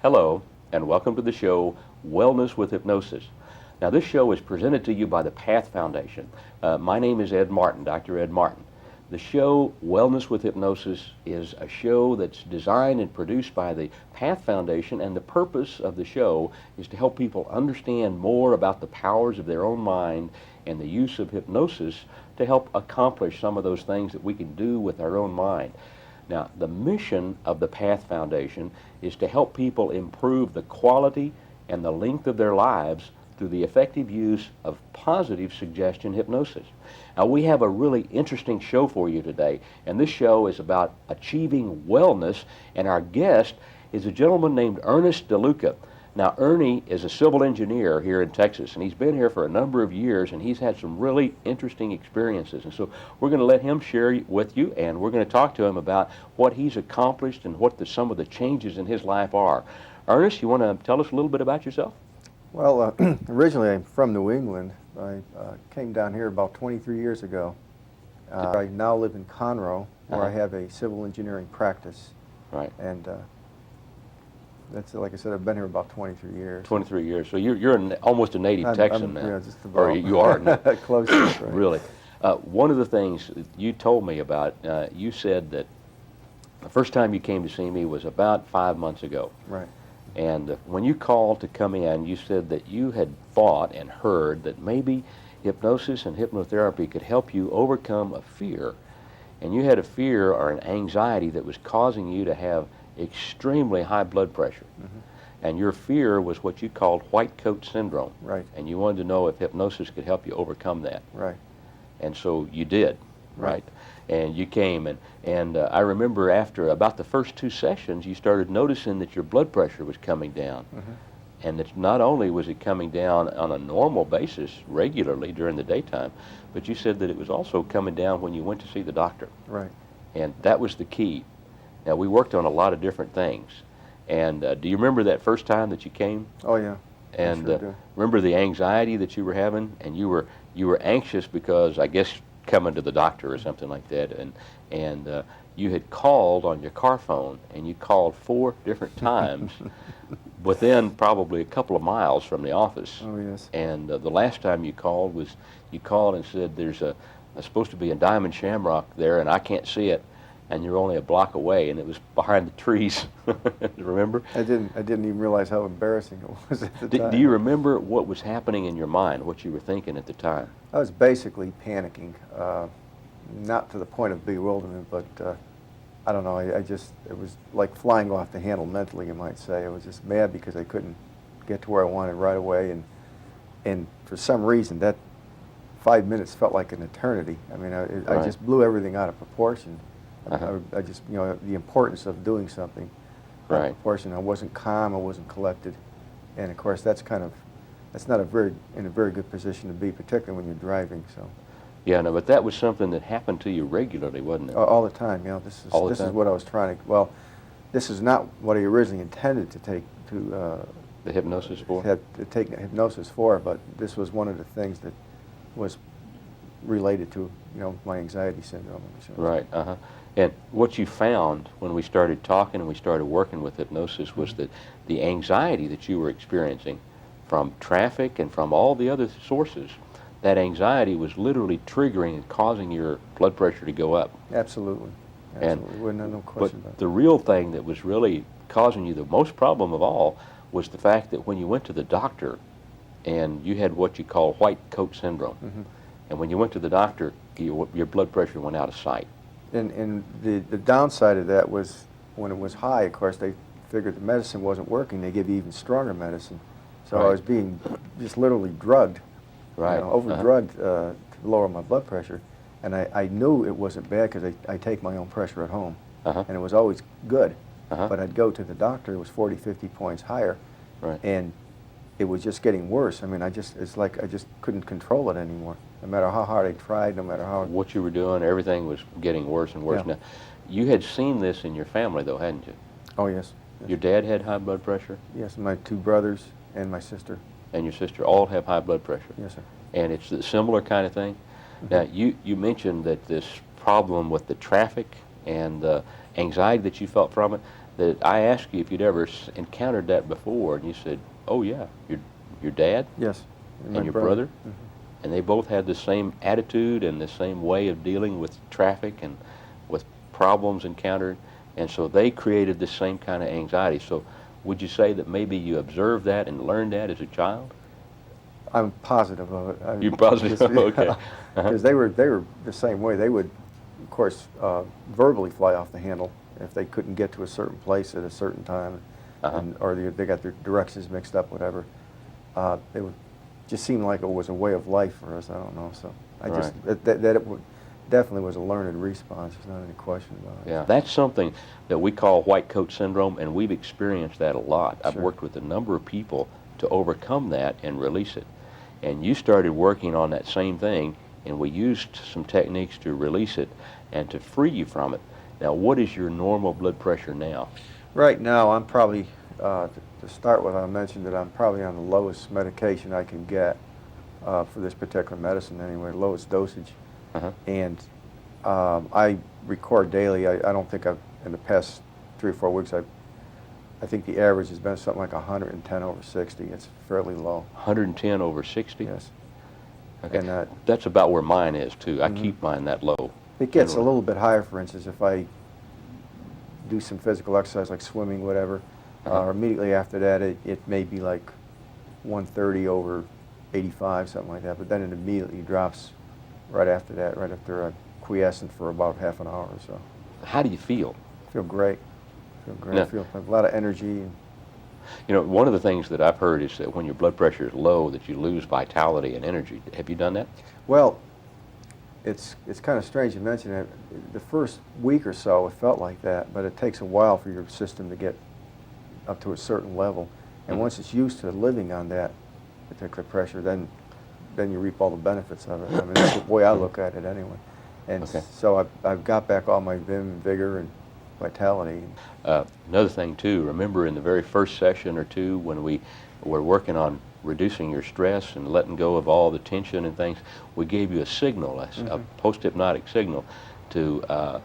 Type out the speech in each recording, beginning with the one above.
Hello, and welcome to the show, Wellness with Hypnosis. Now, this show is presented to you by the Path Foundation. My name is Ed Martin, Dr. Ed Martin. The show, Wellness with Hypnosis, is a show that's designed and produced by the Path Foundation, and the purpose of the show is to help people understand more about the powers of their own mind and the use of hypnosis to help accomplish some of those things that we can do with our own mind. Now, the mission of the Path Foundation is to help people improve the quality and the length of their lives through the effective use of positive suggestion hypnosis. Now, we have a really interesting show for you today, and this show is about achieving wellness, and our guest is a gentleman named Ernest DeLuca. Now, Ernie is a civil engineer here in Texas, and he's been here for a number of years, and he's had some really interesting experiences. And so we're going to let him share with you, and we're going to talk to him about what he's accomplished and what some of the changes in his life are. Ernest, you want to tell us a little bit about yourself? Well, originally I'm from New England. I came down here about 23 years ago. I now live in Conroe, where I have a civil engineering practice. Right. And that's, like I said, I've been here about 23 years. 23 years. So you're almost a native Texan now. Yeah, just about. Or you are now. Close to it, right. Really. One of the things you told me about, you said that the first time you came to see me was about 5 months ago. Right. And when you called to come in, you said that you had thought and heard that maybe hypnosis and hypnotherapy could help you overcome a fear. And you had a fear or an anxiety that was causing you to have extremely high blood pressure. Mm-hmm. And your fear was what you called white coat syndrome. Right. And you wanted to know if hypnosis could help you overcome that. Right. And so you did, right? And you came, and I remember after about the first 2 sessions, you started noticing that your blood pressure was coming down. Mm-hmm. And that not only was it coming down on a normal basis regularly during the daytime, but you said that it was also coming down when you went to see the doctor. Right. And that was the key. Now, we worked on a lot of different things. And do you remember that first time that you came? Oh, yeah. And I sure do. remember the anxiety that you were having? And you were anxious because, I guess, coming to the doctor or something like that. And you had called on your car phone, and you called 4 different times within probably a couple of miles from the office. Oh, yes. And the last time you called and said there's supposed to be a diamond shamrock there, and I can't see it. And you're only a block away, and it was behind the trees. Remember? I didn't even realize how embarrassing it was at the time. Do you remember what was happening in your mind, what you were thinking at the time? I was basically panicking, not to the point of bewilderment, but I don't know, it was like flying off the handle mentally, you might say. I was just mad because I couldn't get to where I wanted right away, and for some reason that 5 minutes felt like an eternity. I mean, I just blew everything out of proportion. I just, the importance of doing something out of proportion. I wasn't calm, I wasn't collected, and of course that's not in a very good position to be, particularly when you're driving. So. Yeah, no, but that was something that happened to you regularly, wasn't it? All the time. This is what I was trying to. Well, this is not what I originally intended to take to. The hypnosis for? To take hypnosis for, but this was one of the things that was related to my anxiety syndrome. Right. And what you found when we started talking and we started working with hypnosis was that the anxiety that you were experiencing from traffic and from all the other sources, that anxiety was literally triggering and causing your blood pressure to go up. Absolutely. No question about But the real thing that was really causing you the most problem of all was the fact that when you went to the doctor and you had what you call white coat syndrome, and when you went to the doctor, your blood pressure went out of sight. And the downside of that was when it was high, of course, they figured the medicine wasn't working. They give you even stronger medicine. So I was being just literally drugged, over-drugged to lower my blood pressure. And I knew it wasn't bad because I take my own pressure at home. And it was always good. But I'd go to the doctor, it was 40, 50 points higher. And it was just getting worse. I mean, it's like I just couldn't control it anymore. No matter how hard I tried, no matter how... What you were doing, everything was getting worse and worse. Now, you had seen this in your family, though, hadn't you? Oh, yes. Your dad had high blood pressure? Yes, my 2 brothers and my sister. And your sister all have high blood pressure? Yes, sir. And it's a similar kind of thing? Now, you mentioned that this problem with the traffic and the anxiety that you felt from it, that I asked you if you'd ever encountered that before, and you said, "Oh yeah, your dad Yes. and your brother, and they both had the same attitude and the same way of dealing with traffic and with problems encountered, and so they created the same kind of anxiety." So, would you say that maybe you observed that and learned that as a child? I'm positive of it. You're positive? Okay. Because they were the same way. They would, of course, verbally fly off the handle if they couldn't get to a certain place at a certain time, or they got their directions mixed up, whatever. They would just seem like it was a way of life for us. I don't know. So I just that it would, definitely was a learned response. There's not any question about it. Yeah, that's something that we call white coat syndrome, and we've experienced that a lot. I've worked with a number of people to overcome that and release it. And you started working on that same thing, and we used some techniques to release it and to free you from it. Now, what is your normal blood pressure now? Right now, I'm probably, to start with, I mentioned that I'm probably on the lowest medication I can get for this particular medicine anyway, lowest dosage. And I record daily. I don't think I've, in the past 3 or 4 weeks, I think the average has been something like 110 over 60. It's fairly low. 110 over 60? Yes. Okay. And that's about where mine is, too. I keep mine that low. it gets a little bit higher, for instance, if I do some physical exercise like swimming, whatever, or immediately after that it may be like 130 over 85, something like that, but then it immediately drops right after that, right after I've quiescent for about half an hour or so. How do you feel? I feel great. I feel great. No. I feel a lot of energy. You know, one of the things that I've heard is that when your blood pressure is low, that you lose vitality and energy. Have you done that? Well, it's kind of strange you mention it. The first week or so, it felt like that, but it takes a while for your system to get up to a certain level. And once it's used to living on that particular pressure, then you reap all the benefits of it. I mean, that's the way I look at it anyway. And so I've got back all my vim and vigor and vitality. Another thing, too, remember in the very first session or two when we were working on reducing your stress and letting go of all the tension and things, we gave you a signal, a post-hypnotic signal to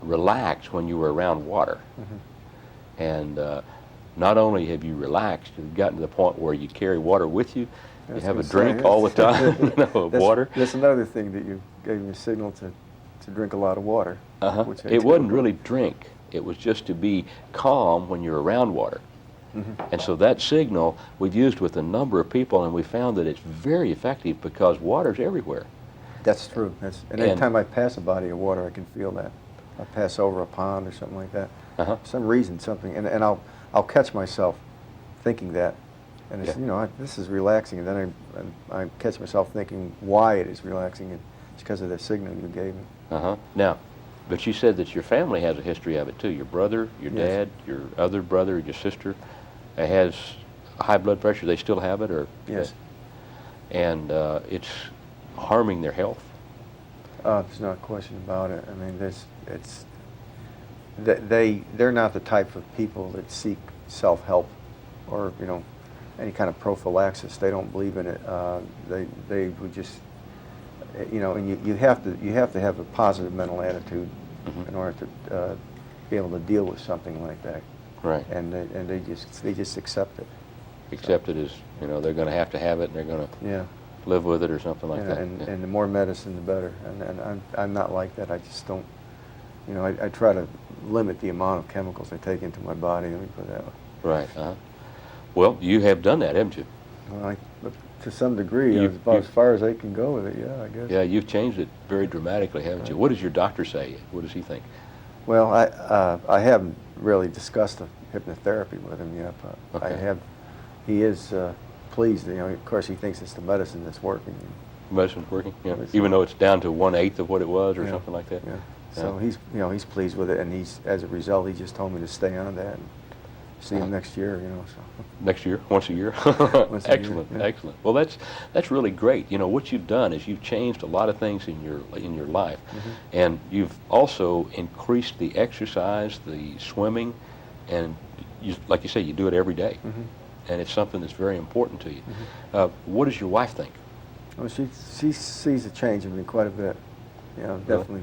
relax when you were around water. And not only have you relaxed, you've gotten to the point where you carry water with you, you have a drink all the time, of water. That's another thing that you gave me a signal to drink a lot of water. It wasn't really drink. It was just to be calm when you're around water. And so that signal we've used with a number of people, and we found that it's very effective because water's everywhere. That's true. And anytime I pass a body of water, I can feel that. I pass over a pond or something like that. For some reason, and I'll catch myself thinking that. And it's, you know, this is relaxing, and then I catch myself thinking why it is relaxing, and it's because of the signal you gave me. Now, but you said that your family has a history of it too. Your brother, your dad, your other brother, your sister has high blood pressure. They still have it, or yes, and it's harming their health. There's no question about it. I mean, they're not the type of people that seek self-help or, you know, any kind of prophylaxis. They don't believe in it. They would just, you know, and you have to have a positive mental attitude in order to be able to deal with something like that. Right. And they just accept it. Accept it as, you know, they're going to have it, and they're going to live with it or something like that. And the more medicine, the better. And I'm not like that. I just don't, you know, I try to limit the amount of chemicals I take into my body. Let me put it that way. Right. Well, you have done that, haven't you? Well, to some degree, about as far as I can go with it, yeah, I guess. Yeah, you've changed it very dramatically, haven't you? What does your doctor say? What does he think? Well, I haven't really discussed the hypnotherapy with him yet, but he is pleased. You know, of course, he thinks it's the medicine that's working. Medicine's working, yeah. Even though it's down to 1/8 of what it was, or something like that. Yeah. So he's pleased with it, and as a result, he just told me to stay on that and see him next year. You know, so. Next year, once a year. Excellent, excellent. Well, that's really great. You know, what you've done is you've changed a lot of things in your life, and you've also increased the exercise, the swimming, and like you say, you do it every day, and it's something that's very important to you. What does your wife think? Well, she sees a change in me quite a bit. You know, definitely.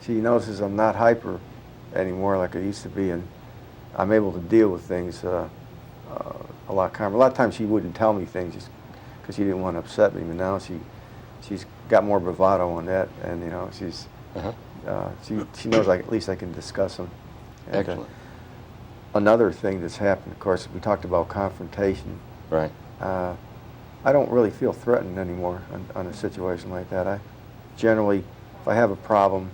She notices I'm not hyper anymore like I used to be, and I'm able to deal with things a lot calmer. A lot of times she wouldn't tell me things just because she didn't want to upset me, but now she's got more bravado on that, and you know, she knows at least I can discuss them. And, Excellent. Another thing that's happened, of course, we talked about confrontation. Right. I don't really feel threatened anymore on a situation like that. I generally, if I have a problem,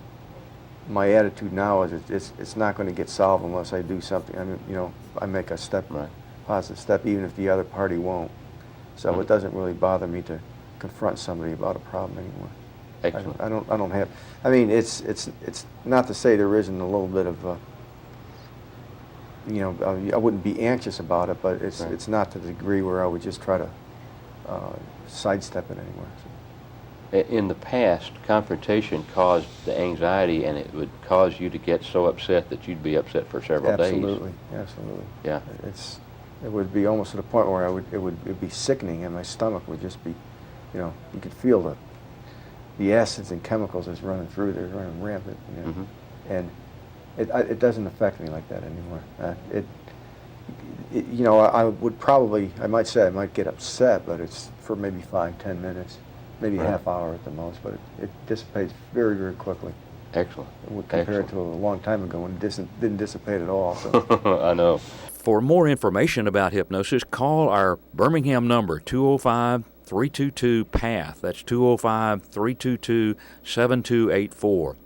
my attitude now is it's not going to get solved unless I do something. I mean, you know, I make a step, Right. positive step, even if the other party won't. So it doesn't really bother me to confront somebody about a problem anymore. Excellent. I don't have. I mean, it's not to say there isn't a little bit of. You know, I wouldn't be anxious about it, but it's not to the degree where I would just try to sidestep it anymore. So. In the past, confrontation caused the anxiety, and it would cause you to get so upset that you'd be upset for several days. Absolutely, absolutely. Yeah. It would be almost to the point where it would be sickening, and my stomach would just be, you know, you could feel the acids and chemicals that's running through there, running rampant. You know? And it doesn't affect me like that anymore. You know, I might say I might get upset, but it's for maybe 5-10 minutes, maybe a half hour at the most, but it dissipates very, very quickly. Excellent. Compared to a long time ago when it didn't dissipate at all. So. I know. For more information about hypnosis, call our Birmingham number, 205-322-PATH. That's 205-322-7284.